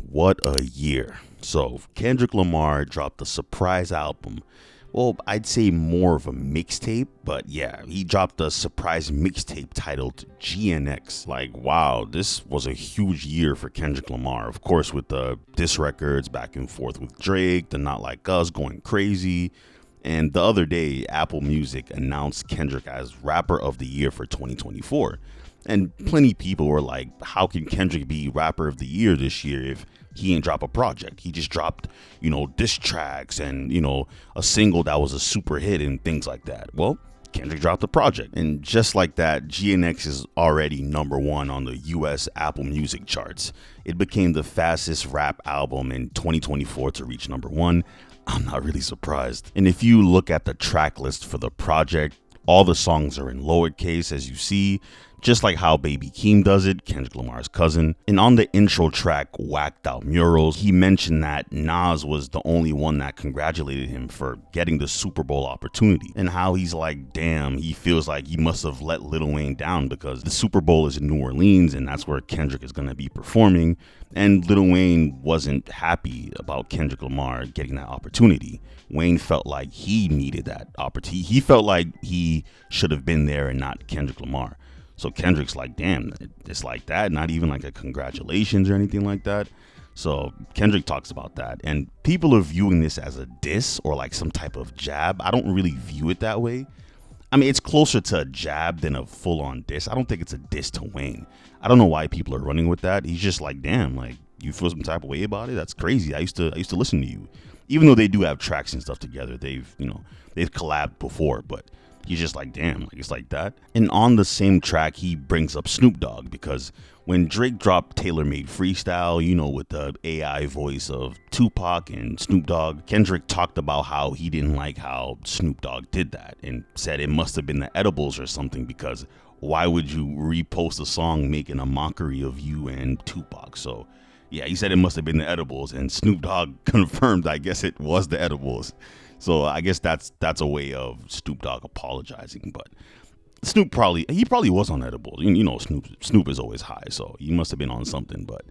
what a year. So, Kendrick Lamar dropped a surprise album. Well, I'd say more of a mixtape, but yeah, he dropped a surprise mixtape titled GNX. Like, wow, this was a huge year for Kendrick Lamar. Of course, with the diss records back and forth with Drake, the Not Like Us going crazy. And the other day, Apple Music announced Kendrick as Rapper of the Year for 2024. And plenty of people were like, how can Kendrick be Rapper of the Year this year if he ain't drop a project? He just dropped, diss tracks and, a single that was a super hit and things like that. Well, Kendrick dropped a project. And just like that, GNX is already number one on the US Apple Music charts. It became the fastest rap album in 2024 to reach number one. I'm not really surprised. And if you look at the track list for the project, all the songs are in lowercase, as you see, just like how Baby Keem does it, Kendrick Lamar's cousin. And on the intro track, Whacked Out Murals, he mentioned that Nas was the only one that congratulated him for getting the Super Bowl opportunity. And how he's like, damn, he feels like he must have let Lil Wayne down because the Super Bowl is in New Orleans and that's where Kendrick is going to be performing. And Lil Wayne wasn't happy about Kendrick Lamar getting that opportunity. Wayne felt like he needed that opportunity. He felt like he should have been there and not Kendrick Lamar. So Kendrick's like, damn, it's like that. Not even like a congratulations or anything like that. So Kendrick talks about that. And people are viewing this as a diss or like some type of jab. I don't really view it that way. I mean, it's closer to a jab than a full-on diss. I don't think it's a diss to Wayne. I don't know why people are running with that. He's just like, damn, like you feel some type of way about it. That's crazy. I used to listen to you, even though they do have tracks and stuff together. They've collabed before, but he's just like, damn, like it's like that. And on the same track, he brings up Snoop Dogg because when Drake dropped Tailor Made Freestyle, with the AI voice of Tupac and Snoop Dogg, Kendrick talked about how he didn't like how Snoop Dogg did that and said it must have been the edibles or something because why would you repost a song making a mockery of you and Tupac? So yeah, he said it must have been the edibles and Snoop Dogg confirmed, I guess it was the edibles. So I guess that's a way of Snoop Dogg apologizing, but Snoop probably was on edibles. Snoop is always high, so he must have been on something. But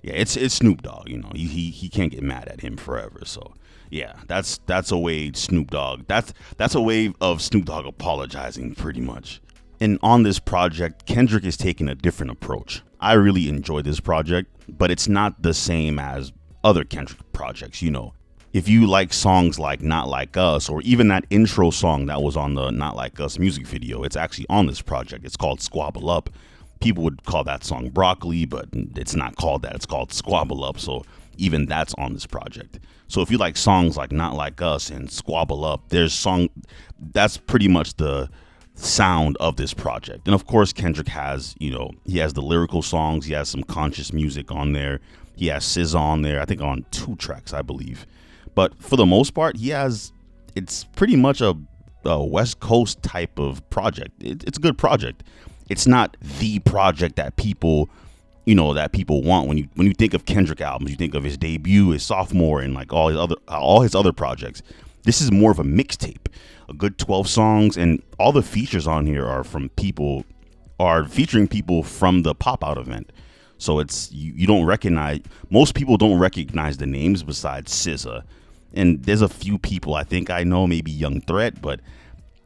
yeah, it's Snoop Dogg. He can't get mad at him forever. So yeah, that's a way Snoop Dogg. That's a way of Snoop Dogg apologizing pretty much. And on this project, Kendrick is taking a different approach. I really enjoy this project, but it's not the same as other Kendrick projects. If you like songs like Not Like Us or even that intro song that was on the Not Like Us music video, it's actually on this project. It's called Squabble Up. People would call that song Broccoli, but it's not called that. It's called Squabble Up. So even that's on this project. So if you like songs like Not Like Us and Squabble Up, that's pretty much the sound of this project. And of course, Kendrick has, he has the lyrical songs. He has some conscious music on there. He has SZA on there, I think on 2 tracks, I believe. But for the most part, it's pretty much a West Coast type of project. It's a good project. It's not the project that people want. When you think of Kendrick albums, you think of his debut, his sophomore, and like all his other projects. This is more of a mixtape, a good 12 songs, and all the features on here are featuring people from the Pop Out event. So it's you don't recognize, most people don't recognize the names besides SZA. And there's a few people I think I know, maybe Young Threat, but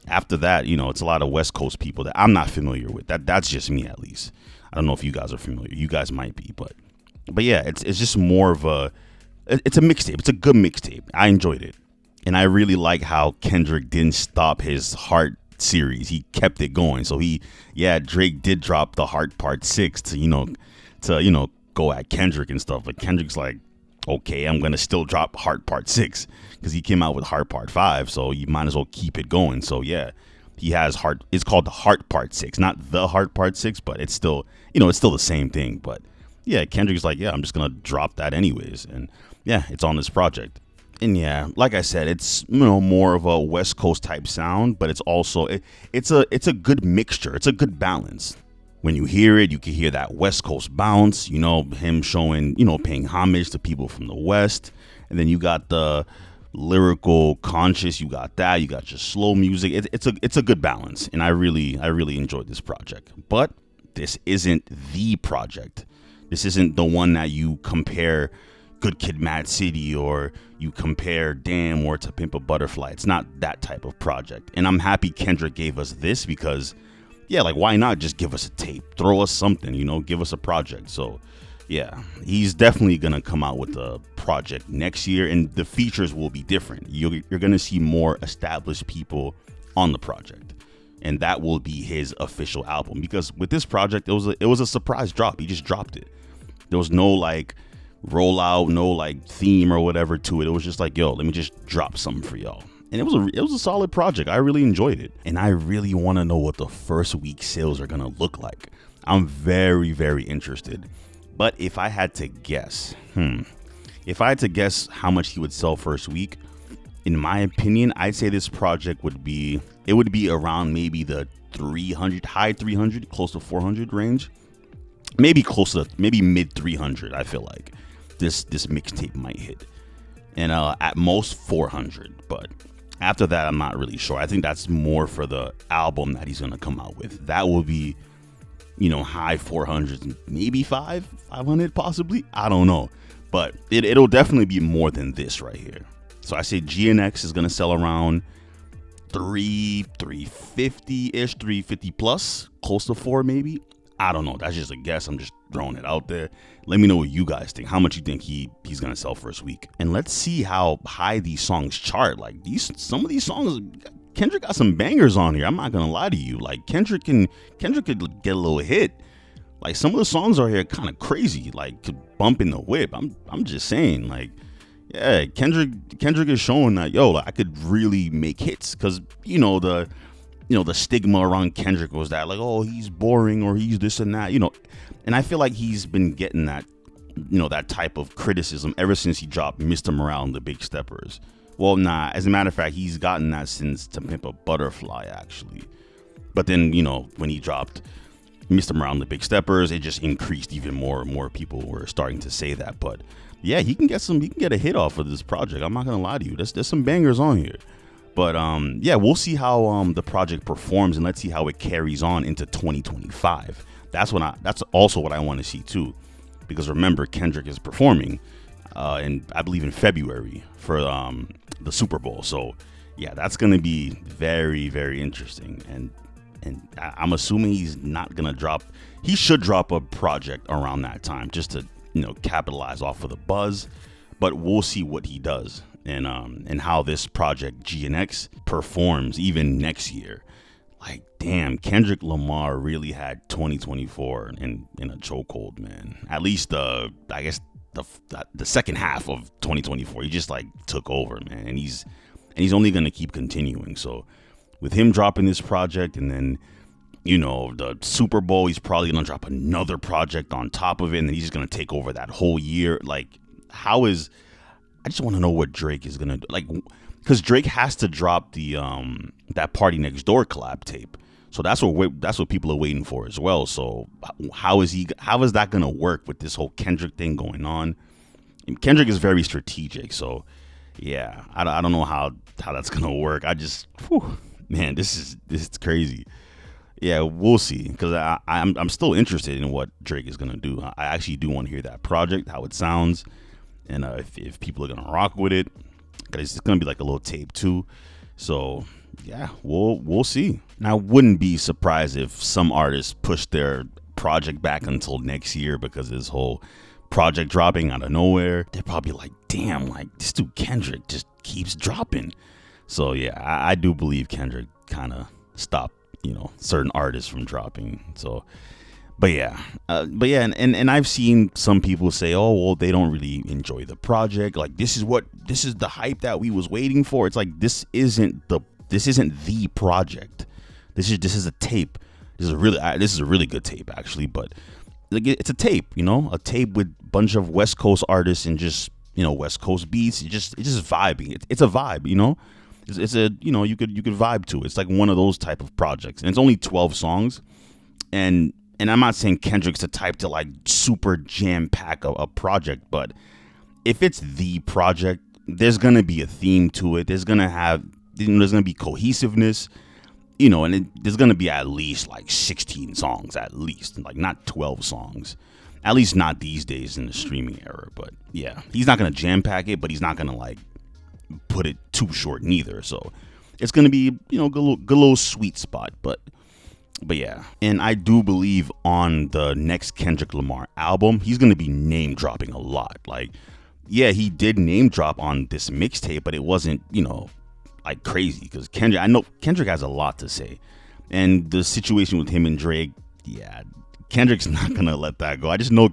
after that, it's a lot of West Coast people that I'm not familiar with. That's just me, at least. I don't know if you guys are familiar. You guys might be, but yeah, it's just more of it's a mixtape. It's a good mixtape. I enjoyed it, and I really like how Kendrick didn't stop his Heart series. He kept it going. So Drake did drop the Heart Part 6 to go at Kendrick and stuff, but Kendrick's like, okay, I'm going to still drop Heart Part 6 because he came out with Heart Part 5, so you might as well keep it going. So yeah, he has Heart. It's called the Heart Part 6, not the Heart Part 6, but it's still, it's still the same thing. But yeah, Kendrick's like, yeah, I'm just going to drop that anyways. And yeah, it's on this project. And yeah, like I said, it's, more of a West Coast type sound, but it's also, it's a good mixture. It's a good balance. When you hear it, you can hear that West Coast bounce, him showing, paying homage to people from the West. And then you got the lyrical conscious, you got your slow music. It's a good balance. And I really enjoyed this project. But this isn't the project. This isn't the one that you compare Good Kid, Mad City, or you compare Damn or To Pimp a Butterfly. It's not that type of project. And I'm happy Kendrick gave us this because, yeah, like, why not just give us a tape? Throw us something, give us a project. So, yeah, he's definitely going to come out with a project next year, and the features will be different. You're going to see more established people on the project, and that will be his official album. Because with this project, it was a surprise drop. He just dropped it. There was no like rollout, no like theme or whatever to it. It was just like, yo, let me just drop something for y'all. And it was a solid project. I really enjoyed it, and I really want to know what the first week sales are gonna look like. I'm very, very interested. But if I had to guess, how much he would sell first week, in my opinion, I'd say this project would be around maybe the 300, high 300, close to 400 range. Maybe mid 300. I feel like this mixtape might hit, and at most 400. But after that, I'm not really sure. I think that's more for the album that he's gonna come out with. That will be, high 400s, maybe 500 possibly. I don't know, but it'll definitely be more than this right here. So I say GNX is gonna sell around 350 ish, 350 plus, close to 4 maybe. I don't know. That's just a guess. I'm just throwing it out there. Let me know what you guys think. How much you think he's gonna sell first week, and let's see how high these songs chart. Like some of these songs, Kendrick got some bangers on here. I'm not gonna lie to you. Like Kendrick could get a little hit. Like some of the songs are here kind of crazy. Like could bump in the whip. I'm just saying. Like, yeah, Kendrick is showing that, yo, I could really make hits, because the stigma around Kendrick was that, like, oh, he's boring or he's this and that, and I feel like he's been getting that, that type of criticism ever since he dropped Mr. Morale and the Big Steppers. Well, nah, as a matter of fact, he's gotten that since To Pimp a Butterfly, actually. But then, when he dropped Mr. Morale and the Big Steppers, it just increased even more and more people were starting to say that. But yeah, he can get a hit off of this project. I'm not gonna lie to you. There's some bangers on here. But yeah, we'll see how the project performs, and let's see how it carries on into 2025. That's also what I want to see too, because remember, Kendrick is performing, and I believe in February for the Super Bowl. So yeah, that's gonna be very, very interesting. And I'm assuming he's not gonna drop. He should drop a project around that time just to capitalize off of the buzz. But we'll see what he does, and how this project GNX performs even next year. Like, damn, Kendrick Lamar really had 2024 in a chokehold, man. At least I guess the second half of 2024, he just like took over, man. And he's only gonna keep continuing. So with him dropping this project, and then the Super Bowl, he's probably gonna drop another project on top of it, and then he's just gonna take over that whole year. Like, I just want to know what Drake is gonna do, like, because Drake has to drop the that Party Next Door collab tape, so that's what people are waiting for as well. So how is that gonna work with this whole Kendrick thing going on? And Kendrick is very strategic, so yeah, I don't know how that's gonna work. Man, this is crazy. Yeah, we'll see, because I'm still interested in what Drake is gonna do. I actually do want to hear that project, how it sounds. And if people are gonna rock with it, because it's gonna be like a little tape too. So yeah, we'll see. Now, I wouldn't be surprised if some artists push their project back until next year because of this whole project dropping out of nowhere. They're probably like, damn, like this dude Kendrick just keeps dropping. So yeah, I do believe Kendrick kind of stopped certain artists from dropping. So. But yeah, and I've seen some people say, oh, well, they don't really enjoy the project. Like, this is the hype that we was waiting for. It's like, this isn't the project. This is a tape. This is a really good tape, actually. But like, it's a tape, a tape with a bunch of West Coast artists and just West Coast beats. It's just vibing. It's a vibe, It's a you could vibe to. It's like one of those type of projects, and it's only 12 songs, and I'm not saying Kendrick's the type to like super jam pack a project, but if it's the project, there's gonna be a theme to it. There's gonna be cohesiveness, and there's gonna be at least like 16 songs, at least, like not 12 songs. At least not these days in the streaming era. But yeah, he's not gonna jam pack it, but he's not gonna like put it too short neither. So it's gonna be, you know, good little sweet spot. But yeah, and I do believe on the next Kendrick Lamar album, he's gonna be name dropping a lot. Like, yeah, he did name drop on this mixtape, but it wasn't, you know, like crazy, because Kendrick, I know Kendrick has a lot to say, and the situation with him and Drake, yeah, Kendrick's not gonna let that go. I just know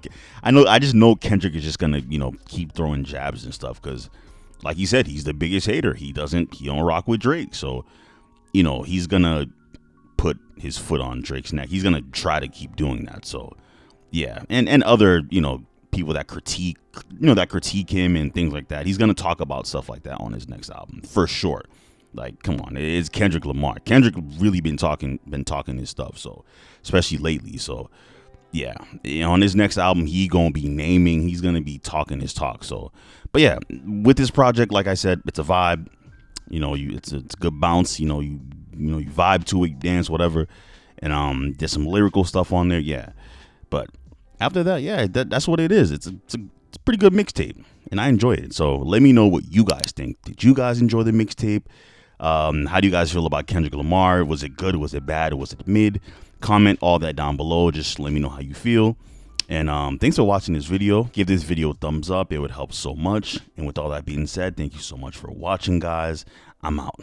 Kendrick is just gonna, you know, keep throwing jabs and stuff, because like he said, he's the biggest hater. He don't rock with Drake, so you know he's gonna put his foot on Drake's neck. He's gonna try to keep doing that. So yeah, and other, you know, people that critique him and things like that. He's gonna talk about stuff like that on his next album for sure. Like, come on, it's Kendrick Lamar. Kendrick really been talking his stuff, so especially lately. So yeah, on his next album, he's gonna be talking his talk. So, but yeah, with this project, like I said, it's a vibe. You know, it's a good bounce. You know, you vibe to it, you dance, whatever. And there's some lyrical stuff on there, yeah. But after that, yeah, that's what it is. It's a pretty good mixtape, and I enjoyed it. So let me know what you guys think. Did you guys enjoy the mixtape? How do you guys feel about Kendrick Lamar? Was it good? Was it bad? Or was it mid? Comment all that down below. Just let me know how you feel. And thanks for watching this video. Give this video a thumbs up. It would help so much. And with all that being said, thank you so much for watching, guys. I'm out.